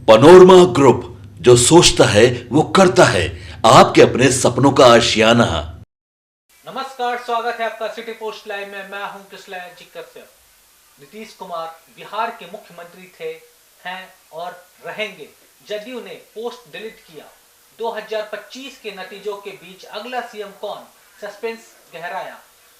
Panorama group, जो सोचता है वो करता है। आपके अपने सपनों का आशियाना। नमस्कार, स्वागत है आपका सिटी पोस्ट लाइव में। मैं हूं कृष्णा जी कश्यप। नीतीश कुमार बिहार के मुख्यमंत्री थे, हैं और रहेंगे। जदयू ने पोस्ट डिलीट किया। 2025 के नतीजों के बीच अगला सीएम कौन, सस्पेंस गहराया।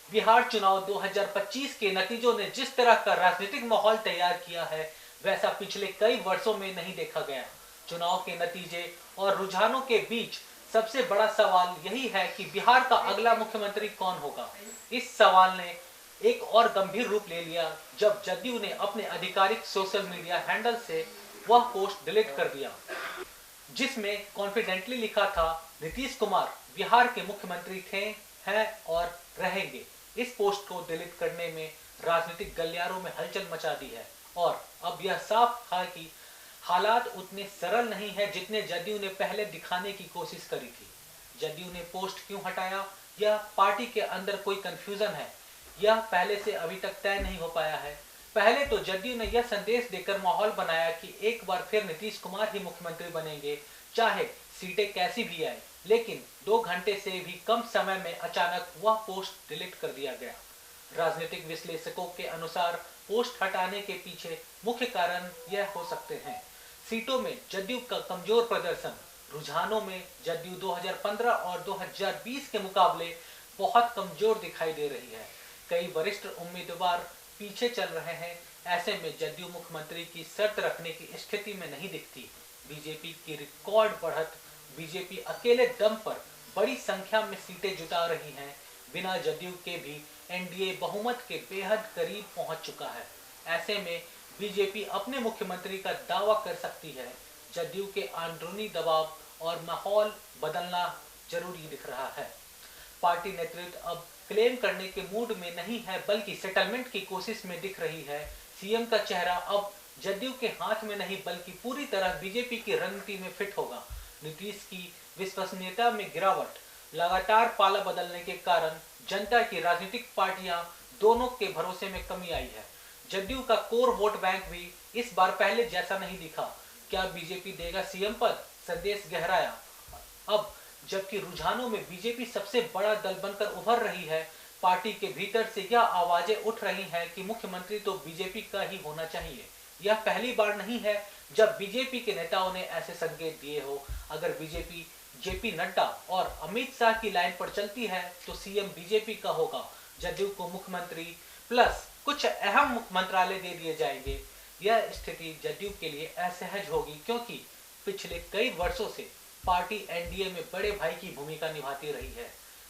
बिहार चुनाव 2025 के नतीजों ने जिस तरह का राजनीतिक माहौल तैयार किया है, वैसा पिछले कई वर्षों में नहीं देखा गया। चुनाव के नतीजे और रुझानों के बीच सबसे बड़ा सवाल यही है कि बिहार का अगला मुख्यमंत्री कौन होगा। इस सवाल ने एक और गंभीर रूप ले लिया जब जदयू ने अपने आधिकारिक सोशल मीडिया हैंडल से वह पोस्ट डिलीट कर दिया, जिसमें कॉन्फिडेंटली लिखा था, नीतीश कुमार बिहार के मुख्यमंत्री थे, हैं और रहेंगे। इस पोस्ट को डिलीट करने में राजनीतिक गलियारों में हलचल मचा दी है और अब यह साफ था कि हालात उतने सरल नहीं है जितने जदयू ने पहले दिखाने की कोशिश करी थी। जदयू ने पोस्ट क्यों हटाया, यह पार्टी के अंदर कोई कंफ्यूजन है, यह पहले से अभी तक तय नहीं हो पाया है। पहले तो जदयू ने यह संदेश देकर माहौल बनाया कि एक बार फिर नीतीश कुमार ही मुख्यमंत्री बनेंगे, चाहे सीटें कैसी भी आए। लेकिन 2 घंटे से भी कम समय में अचानक वह पोस्ट डिलीट कर दिया गया। राजनीतिक विश्लेषकों के अनुसार पोस्ट हटाने के पीछे मुख्य कारण यह हो सकते हैं: सीटों में जदयू का कमजोर प्रदर्शन। रुझानों में जदयू 2015 और 2020 के मुकाबले बहुत कमजोर दिखाई दे रही है। कई वरिष्ठ उम्मीदवार पीछे चल रहे हैं। ऐसे में जदयू मुख्यमंत्री की शर्त रखने की स्थिति में नहीं दिखती। बीजेपी की रिकॉर्ड बढ़त, बीजेपी अकेले दम पर बड़ी संख्या में सीटें जुटा रही है। बिना जदयू के भी एनडीए बहुमत के बेहद करीब पहुंच चुका है। ऐसे में बीजेपी अपने मुख्यमंत्री का दावा कर सकती है। जदयू के अंदरूनी दबाव और माहौल बदलना जरूरी दिख रहा है। पार्टी नेतृत्व अब क्लेम करने के मूड में नहीं है, बल्कि सेटलमेंट की कोशिश में दिख रही है। सीएम का चेहरा अब जदयू के हाथ में नहीं, बल्कि पूरी तरह बीजेपी की रणनीति में फिट होगा। नीतीश की विश्वसनीयता में गिरावट, लगातार पाला बदलने के कारण जनता की राजनीतिक पार्टियां दोनों के भरोसे में कमी आई है। जदयू का कोर वोट बैंक भी इस बार पहले जैसा नहीं दिखा। क्या बीजेपी देगा सीएम पद, संदेश गहराया। अब जबकि रुझानों में बीजेपी सबसे बड़ा दल बनकर उभर रही है, पार्टी के भीतर से यह आवाजें उठ रही हैं कि मुख्यमंत्री तो बीजेपी का ही होना चाहिए। यह पहली बार नहीं है जब बीजेपी के नेताओं ने ऐसे संकेत दिए हो। अगर बीजेपी जेपी नड्डा और अमित शाह की लाइन पर चलती है तो सीएम बीजेपी का होगा। जदयू को मुख्यमंत्री प्लस कुछ अहम मंत्रालय दे दिए जाएंगे। यह स्थिति जदयू के लिए असहज होगी, क्योंकि पिछले कई वर्षों से पार्टी एनडीए में बड़े भाई की भूमिका निभाती रही है।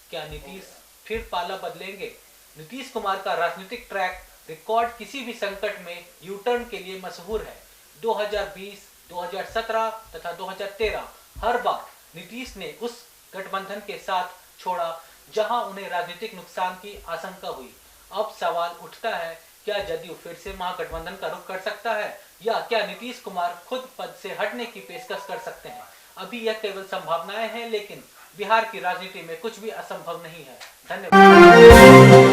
क्या नीतीश फिर पाला बदलेंगे? नीतीश कुमार का राजनीतिक ट्रैक रिकॉर्ड किसी भी संकट में यू टर्न के लिए मशहूर है। 2020, 2017 तथा 2013 हर बार नीतीश ने उस गठबंधन के साथ छोड़ा जहां उन्हें राजनीतिक नुकसान की आशंका हुई। अब सवाल उठता है, क्या जदयू फिर से महागठबंधन का रुख कर सकता है, या क्या नीतीश कुमार खुद पद से हटने की पेशकश कर सकते हैं? अभी यह केवल संभावनाएं हैं, लेकिन बिहार की राजनीति में कुछ भी असंभव नहीं है। धन्यवाद।